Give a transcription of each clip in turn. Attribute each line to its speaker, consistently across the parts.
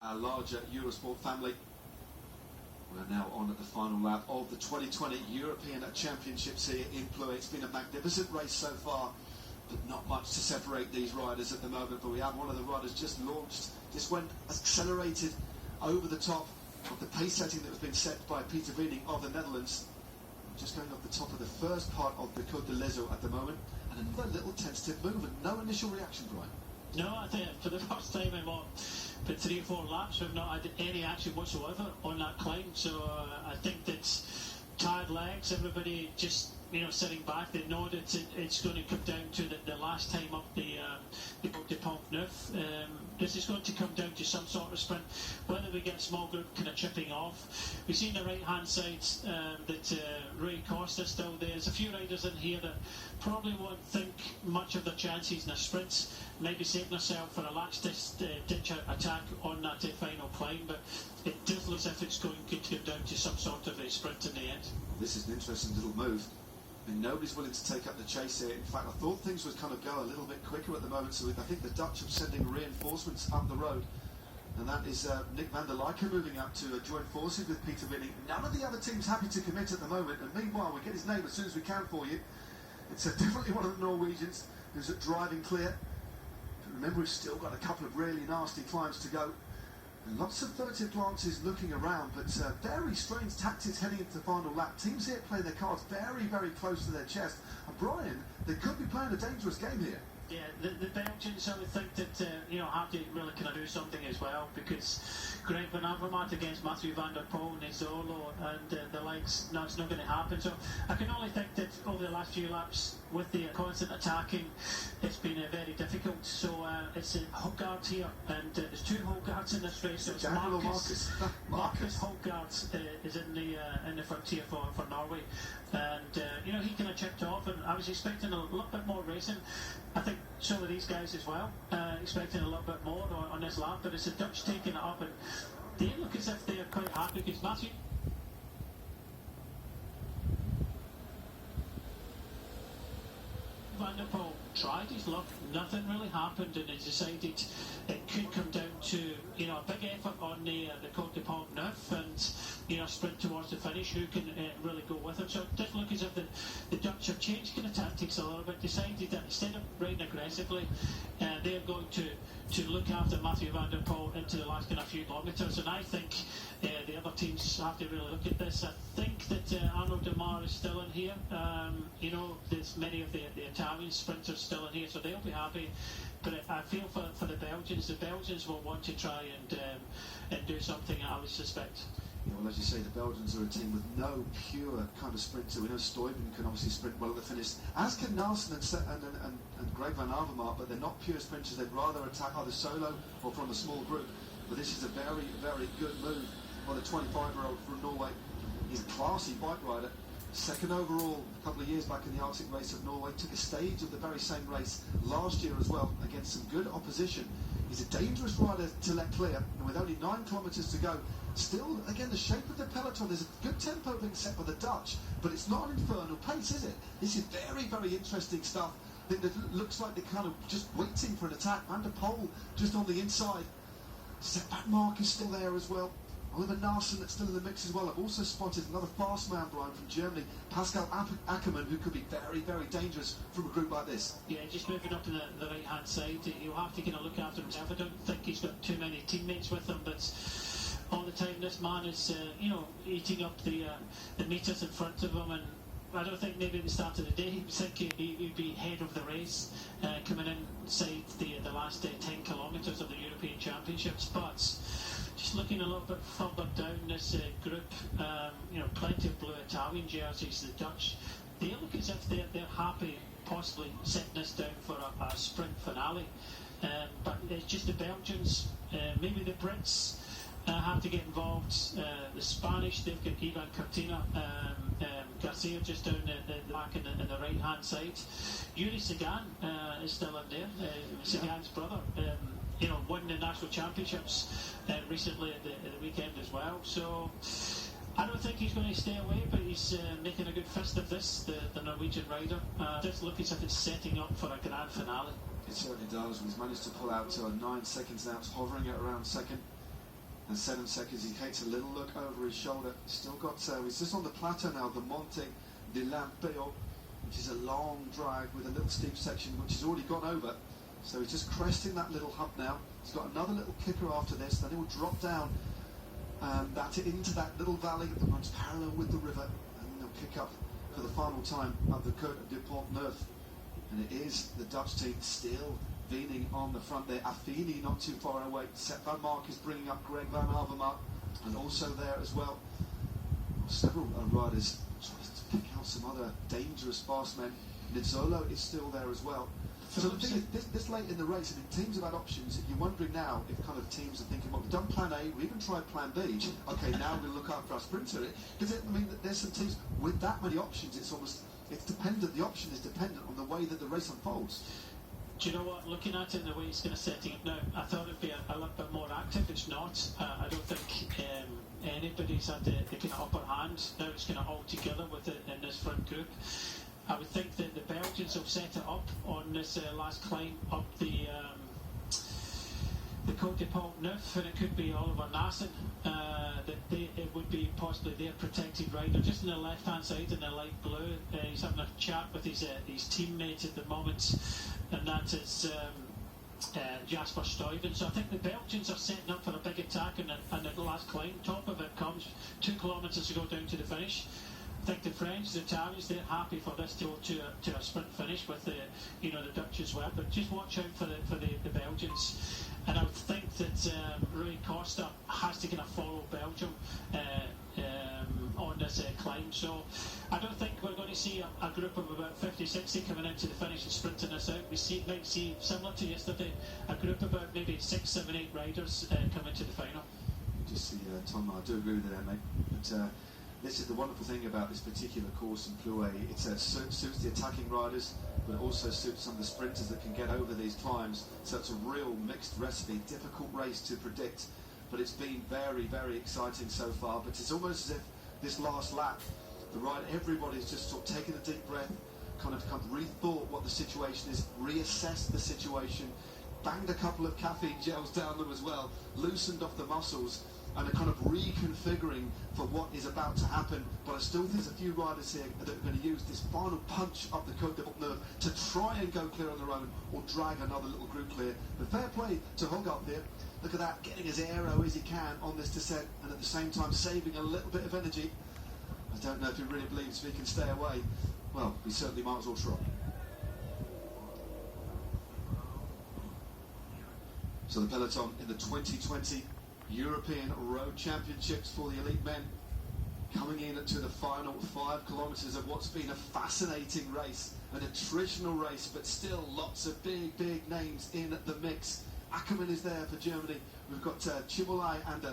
Speaker 1: Our larger Eurosport family. We're now on at the final lap of the 2020 European Championships here in Plouay. It's been a magnificent race so far, but not much to separate these riders at the moment. But we have one of the riders just launched, just went accelerated over the top of the pace setting that has been set by Peter Weening of the Netherlands. Just going off the top of the first part of the Côte de l'Ezo at the moment, and another little tentative move, and no initial reaction, Brian.
Speaker 2: No, I think for the first time in but 3 or 4 laps we've not had any action whatsoever on that climb. So I think that tired legs, everybody just sitting back. They know that it's going to come down to the last time up the Côte de Pont-Neuf. This is going to come down to some sort of sprint. Whether we get a small group kind of chipping off. We see on the right hand side that Rui Costa is still there. There's a few riders in here that probably won't think much of their chances in a sprint. Maybe saving themselves for a last ditch attack on that final climb, but it does look as if it's going to come down to some sort of a sprint in the end.
Speaker 1: This is an interesting little move. And nobody's willing to take up the chase here. In fact, I thought things would kind of go a little bit quicker at the moment, so I think the Dutch are sending reinforcements up the road. And that is Nick van der Leijken moving up to join forces with Peter Weening. None of the other teams happy to commit at the moment, and meanwhile, we get his name as soon as we can for you. It's definitely one of the Norwegians who's driving clear. But remember, we've still got a couple of really nasty climbs to go. And lots of furtive glances looking around, but very strange tactics heading into the final lap. Teams here playing their cards very, very close to their chest. And Brian, they could be playing a dangerous game here.
Speaker 2: Yeah, the Belgians, I would think that have to really kind of do something as well, because Greg Van Avermaet against Mathieu van der Poel and Izzolo and the likes, no, it's not going to happen. So I can only think that over the last few laps, with the constant attacking, it's been very difficult. So it's Højgaard here, and there's 2 Højgaards in this race. So it's Marcus Højgaard is in the front here for Norway, and he kind of chipped off, and I was expecting a little bit more racing. I think some of these guys as well, expecting a little bit more on this lap, but it's the Dutch taking it up, and they look as if they're quite happy, because Mathieu van der Poel tried his luck, nothing really happened, and he decided it could come down to a big effort on the Côte de Pont-Neuf, and sprint towards the finish. Who can really go with it? So it does look as if the Dutch have changed kind of tactics a little bit, decided that instead of riding aggressively, they're going to look after Mathieu van der Poel into the last kind of few kilometres. And I think the other teams have to really look at this. I think that Arnaud Démare is still in here. There's many of the Italian sprinters still in here, so they'll be happy. But I feel for the Belgians. The Belgians will want to try and do something, I would suspect.
Speaker 1: Yeah, well, as you say, the Belgians are a team with no pure kind of sprinter. We know Stuyven can obviously sprint well at the finish, as can Nelson and Greg Van Avermaet, but they're not pure sprinters. They'd rather attack either solo or from a small group. But this is a very, very good move by the 25-year-old from Norway. He's a classy bike rider. Second overall a couple of years back in the Arctic Race of Norway. Took a stage of the very same race last year as well against some good opposition. He's a dangerous rider to let clear, and with only 9 kilometres to go, still, again, the shape of the peloton, there's a good tempo being set by the Dutch, but it's not an infernal pace, is it? This is very, very interesting stuff. It looks like they're kind of just waiting for an attack. Van der Poel just on the inside. Setback mark is still there as well. Oliver Naesen that's still in the mix as well. I've also spotted another fast man, Brian, from Germany, Pascal Ackermann, who could be very, very dangerous from a group like this. Yeah,
Speaker 2: just moving up to the right-hand side, he'll have to kind of look after himself. I don't think he's got too many teammates with him, but all the time this man is, eating up the metres in front of him, and I don't think maybe at the start of the day he was thinking he'd be head of the race, coming inside the last 10 kilometres of the European Championships, but just looking a little bit further down this group, plenty of blue Italian jerseys, the Dutch, they look as if they're happy possibly setting this down for a sprint finale, but it's just the Belgians, maybe the Brits have to get involved. The Spanish, they've got Ivan Cortina, Garcia just down the back in the right hand side. Yuri Sagan is still in there, Sagan's brother. Won the national championships recently at the weekend as well. So I don't think he's going to stay away, but he's making a good fist of this, the Norwegian rider. It does look as if it's setting up for a grand finale.
Speaker 1: It certainly does. He's managed to pull out 9 seconds now. It's hovering at around second. And 7 seconds, he takes a little look over his shoulder. Still got, he's just on the plateau now, the Monte de Lampeo, which is a long drag with a little steep section, which he's already gone over. So he's just cresting that little hump now. He's got another little kicker after this, then he'll drop down into that little valley that runs parallel with the river, and then he'll kick up for the final time up the Côte de Pont-Neuf. And it is the Dutch team still leaning on the front there. Affini not too far away. Sepp van Mark is bringing up Greg Van Avermaet, and also there as well several riders trying to pick out some other dangerous fast men. Nizzolo is still there as well. So the thing is, this late in the race, I mean, teams have had options. You're wondering now if kind of teams are thinking, well, we've done plan A, we even tried plan B. Okay, now we're going to look after our sprinter. Because I mean, there's some teams with that many options. It's dependent. The option is dependent on the way that the race unfolds.
Speaker 2: Do you know what? Looking at it and the way it's going to set up now, I thought it'd be a little bit more active. It's not. I don't think anybody's had the kind of upper hand. Now it's kind of all together with it in this front group. I would think that the Belgians will set it up on this last climb up the Côte de Pont-Neuf, and it could be Oliver Nassen. It would be possibly their protected rider, just on the left-hand side in the light blue. He's having a chat with his teammate at the moment, and that is Jasper Stuyven. So I think the Belgians are setting up for a big attack on the last climb. Top of it comes 2 kilometres to go down to the finish. I think the French, the Italians, they're happy for this to go to a sprint finish with the Dutch as well. But just watch out for the Belgians. And I would think that Rui Costa has to kind of follow Belgium on this climb. So I don't think we're going to see a group of about 50-60 coming into the finish and sprinting this out. We might see, similar to yesterday, a group of about maybe 6, 7, 8 riders coming to the final.
Speaker 1: Just see, Tom, I do agree with that, mate. But this is the wonderful thing about this particular course in Plouay. It suits the attacking riders, but it also suits some of the sprinters that can get over these climbs. So it's a real mixed recipe, difficult race to predict, but it's been very, very exciting so far. But it's almost as if this last lap, everybody's just sort of taken a deep breath, kind of rethought what the situation is, reassessed the situation, banged a couple of caffeine gels down them as well, loosened off the muscles, and are kind of reconfiguring for what is about to happen. But I still think there's a few riders here that are going to use this final punch up the Côte de Pont-Neuf to try and go clear on their own or drag another little group clear. But fair play to Hogarth here. Look at that, getting as aero as he can on this descent, and at the same time saving a little bit of energy. I don't know if he really believes if he can stay away. Well, we certainly might as well try. So the peloton in the 2020 European Road Championships for the elite men, coming in to the final 5 kilometres of what's been a fascinating race, an attritional race, but still lots of big names in the mix. Ackermann is there for Germany. We've got Cimolai and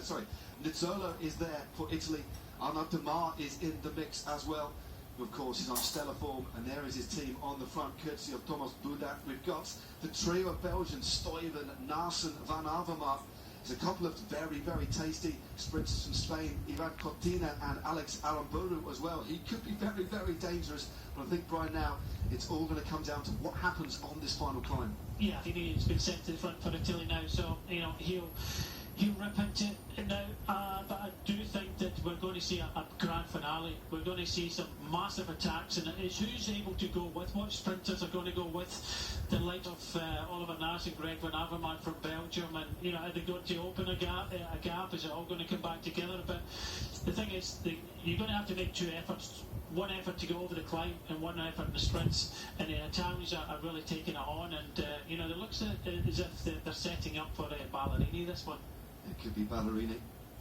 Speaker 1: Nizzolo is there for Italy. Arnaud Démare is in the mix as well. Of course, he's on stellar form, and there is his team on the front, courtesy of Thomas Boudat. We've got the trio of Belgians, Stuyven, Nassen, Van Avermaet. There's a couple of very, very tasty sprinters from Spain, Ivan Cortina and Alex Aramburu as well. He could be very, very dangerous, but I think right now it's all going to come down to what happens on this final climb.
Speaker 2: Yeah, I think he's been sent to the front for Italy now, so he'll rip into it now. But I do think that we're going to see a grand finale. We're going to see some massive attacks, and it's who's able to go with, what sprinters are going to go with the likes of Oliver Nassen and Greg Van Avermaet from Belgium, and are they going to open a gap? Is it all going to come back together? But the thing is, you're going to have to make 2 efforts. One effort to go over the climb and one effort in the sprints, and the Italians are really taking it on, and it looks as if they're setting up for Ballerini this one.
Speaker 1: It could be Ballerini.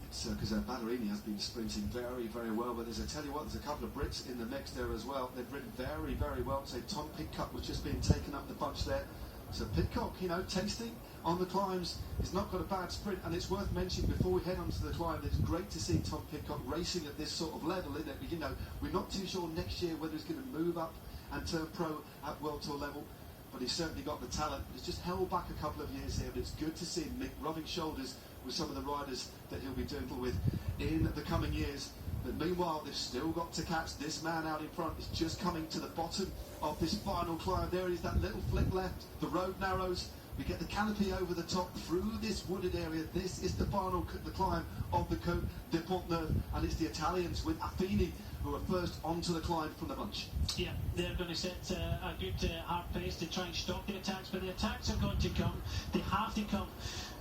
Speaker 1: It's because Ballerini has been sprinting very, very well. But I tell you what, there's a couple of Brits in the mix there as well. They've ridden very, very well. So Tom Pidcock was just being taken up the bunch there. So Pidcock, tasting on the climbs. He's not got a bad sprint, and it's worth mentioning before we head onto the climb, it's great to see Tom Pidcock racing at this sort of level, isn't it? We're not too sure next year whether he's going to move up and turn pro at World Tour level, but he's certainly got the talent. He's just held back a couple of years here, but it's good to see him rubbing shoulders with some of the riders that he'll be doing with in the coming years. But meanwhile, they've still got to catch this man out in front. He's just coming to the bottom of this final climb. There is that little flick left. The road narrows. We get the canopy over the top through this wooded area. This is the climb of the Côte de Pont-Neuf, and it's the Italians with Affini who are first onto the climb from the bunch.
Speaker 2: Yeah, they're going to set a good hard pace to try and stop the attacks, but the attacks are going to come. They have to come.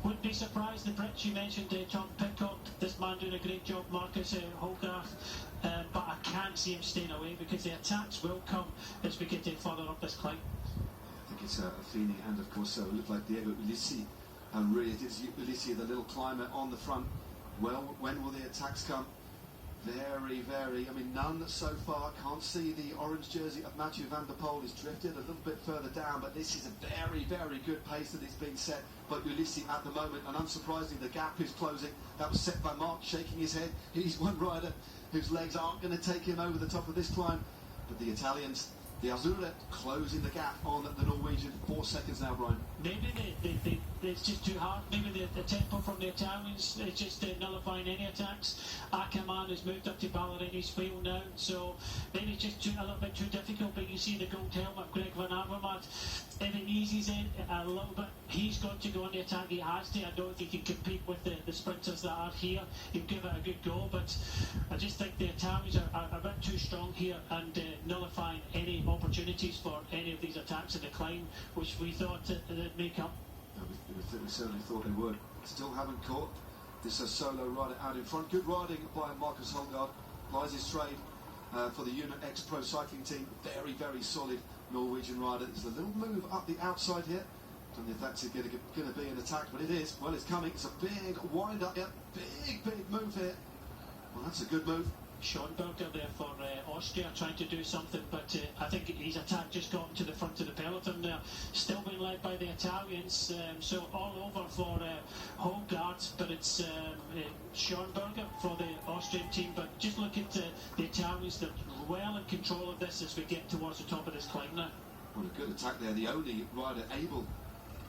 Speaker 2: Wouldn't be surprised, the Brits, you mentioned Tom Pidcock, this man doing a great job, Marcus Hogarth, but I can't see him staying away because the attacks will come as we get further up this climb.
Speaker 1: I think it's Affini and of course it looked like Diego Ulissi, and really it is Ulissi, the little climber on the front. Well, when will the attacks come? Very, I mean, none so far. Can't see the orange jersey of Mathieu van der Poel. He's drifted a little bit further down, but this is a very good pace that is being set by Ulissi at the moment, and unsurprisingly the gap is closing. That was set by Mark shaking his head. He's one rider whose legs aren't going to take him over the top of this climb, but the Italians, the Azzurri, closing the gap on the Norwegian. 4 seconds now, Brian.
Speaker 2: Maybe it's just too hard. Maybe the tempo from the Italians is just nullifying any attacks. Ackermann has moved up to Ballerini's field now, so maybe it's just a little bit too difficult. But you see the gold helmet, Greg Van Avermaet, if it eases in a little bit, he's got to go on the attack. He has to. I don't think he can compete with the sprinters that are here. He'll give it a good go, but I just think the Italians are a bit too strong here and nullifying any opportunities for any of these attacks in the climb, which we thought they'd make up.
Speaker 1: We certainly thought they would. Still haven't caught this solo rider out in front. Good riding by Marcus Holgaard. Plies his trade for the Unit X Pro cycling team. Very solid Norwegian rider. There's a little move up the outside here. Don't know if that's going to be an attack, but it is. Well, it's coming. It's a big wind up here. Big move here. Well, that's a good move.
Speaker 2: Schönberger there for Austria trying to do something, but I think his attack just got him to the front of the peloton there. Still being led by the Italians, so all over for Holgaard, but it's Schönberger for the Austrian team. But just look at the Italians, they're well in control of this as we get towards the top of this climb now.
Speaker 1: What a good attack there, the only rider able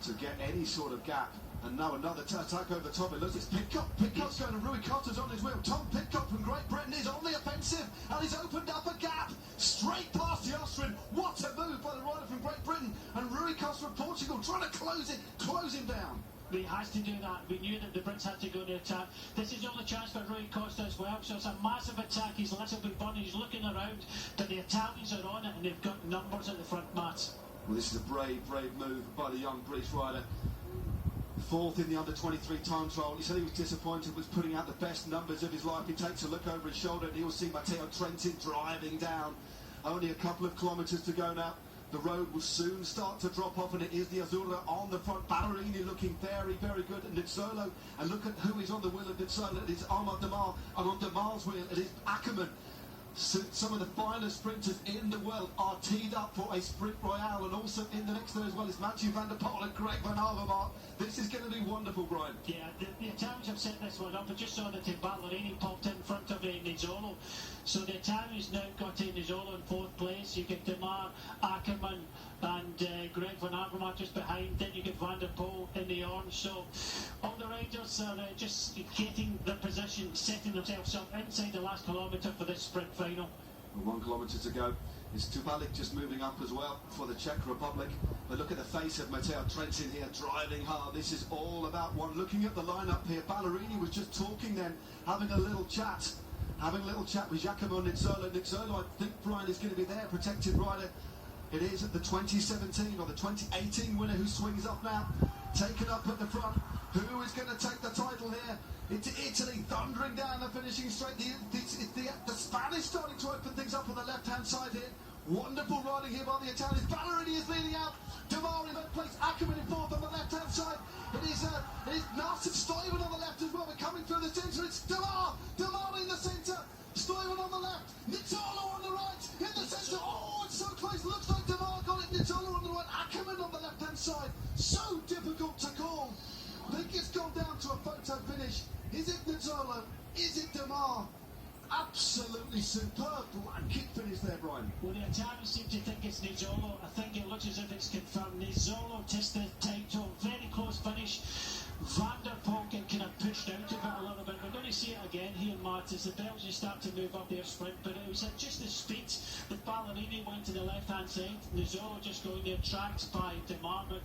Speaker 1: to get any sort of gap. And now another attack over the top. It looks, it's Pidcock. Pidcock's going to Rui Cotter's on his wheel. Tom Pidcock from Great Britain is on the offensive, and he's opened up a gap straight past the Austrian. What a move by the rider from Great Britain. And Rui Costa from Portugal trying to close him down.
Speaker 2: He has to do that. We knew that the Brits had to go to attack. This is the only chance for Rui Costa as well, so it's a massive attack. He's a little bit bunny, he's looking around, but the Italians are on it and they've got numbers at the front, Matt.
Speaker 1: Well, this is a brave move by the young British rider. Fourth in the under-23 time trial. He said he was disappointed, was putting out the best numbers of his life. He takes a look over his shoulder and he'll see Matteo Trentin driving down. Only a couple of kilometres to go now. The road will soon start to drop off, and it is the Azzurri on the front. Ballerini looking very good. And Nizzolo, and look at who is on the wheel of Nizzolo. It is Armand Demar, and on Demar's wheel it is Ackermann. So some of the finest sprinters in the world are teed up for a sprint royale, and also in the next there as well is Mathieu van der Poel and Greg Van Avermaet. This is going to be wonderful, Brian.
Speaker 2: Yeah, the Italians have set this one up. I just saw that Ballerini popped in front of Nizzolo. So the Italians now got Nizzolo in 4th place. You get Demar, Ackermann and Greg Van Avermaet just behind. Then you get Van der Poel in the orange. So all the riders are just getting their position, setting themselves up inside the last kilometre for this sprint final.
Speaker 1: 1 kilometre to go. It's Tubalik just moving up as well for the Czech Republic. But look at the face of Matteo Trentin here, driving hard. This is all about one. Looking at the lineup here, Ballerini was just talking then, having a little chat with Giacomo Nizzolo. Nizzolo, I think, Brian, is going to be there, protected rider. It is the 2017 or the 2018 winner who swings up now, taken up at the front. Who is going to take the title here? It's Italy thundering down the finishing straight. The Spanish starting to open things up on the left-hand side here. Wonderful riding here by the Italians. Ballerini is leading out. Demar in 3rd place. Ackermann in 4th on the left-hand side. It is Narsen Stuyven on the left as well. We're coming through the centre. It's Demar in the centre. Stuyven on the left. Nizzolo on the right. In the centre. Oh, it's so close. Looks like Demar got it. Nizzolo on the right. Ackermann on the left-hand side. So difficult to call. I think it's gone down to a photo finish. Is it Nizzolo? Is it Demar? Absolutely superb blanket finish there, Brian.
Speaker 2: Well, the Italians seem to think it's Nizzolo. I think it looks as if it's confirmed. Nizzolo takes the title. Very close finish. Van der Poel kind of pushed out of it a little bit. We're going to see it again here, Matt. that as the Belgians start to move up their sprint, but it was at just the speed that Ballerini went to the left-hand side. Nizzolo just going there, tracked by Demar, but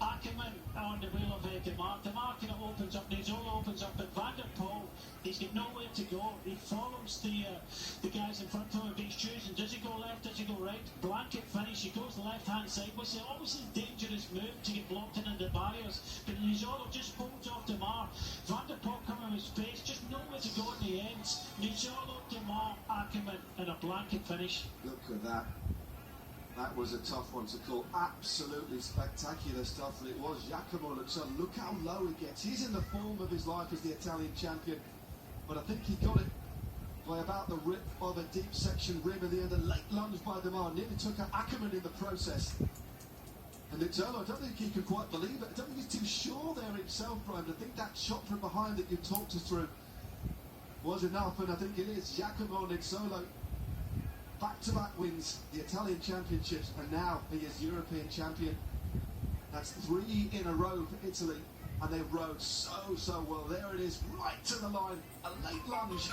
Speaker 2: Ackerman on the wheel of Demar. Demar kind of opens up, Nizzolo opens up, but Van der Poel, he's got nowhere to go. He follows the guys in front of him. He's choosing, does he go left, does he go right? Blanket finish, he goes the left-hand side, which is always a dangerous move to get blocked into the barriers, but Nizzolo just holds off Demar. Van der Poel coming with space, just nowhere to go in the ends. Nizzolo, Demar, Ackerman, and a blanket finish.
Speaker 1: Look at that. That was a tough one to call. Absolutely spectacular stuff that it was. Giacomo Nizzolo, look how low he gets. He's in the form of his life as the Italian champion, but I think he got it by about the rip of a deep section rim in the end. A late lunge by Demar nearly took out Ackerman in the process. And Nizzolo, I don't think he can quite believe it. I don't think he's too sure there himself, Brian. I think that shot from behind that you talked us through was enough, and I think it is. Giacomo Nizzolo, back-to-back wins the Italian Championships, and now he is European champion. That's 3 in a row for Italy, and they rode so well. There it is, right to the line, a late lunge.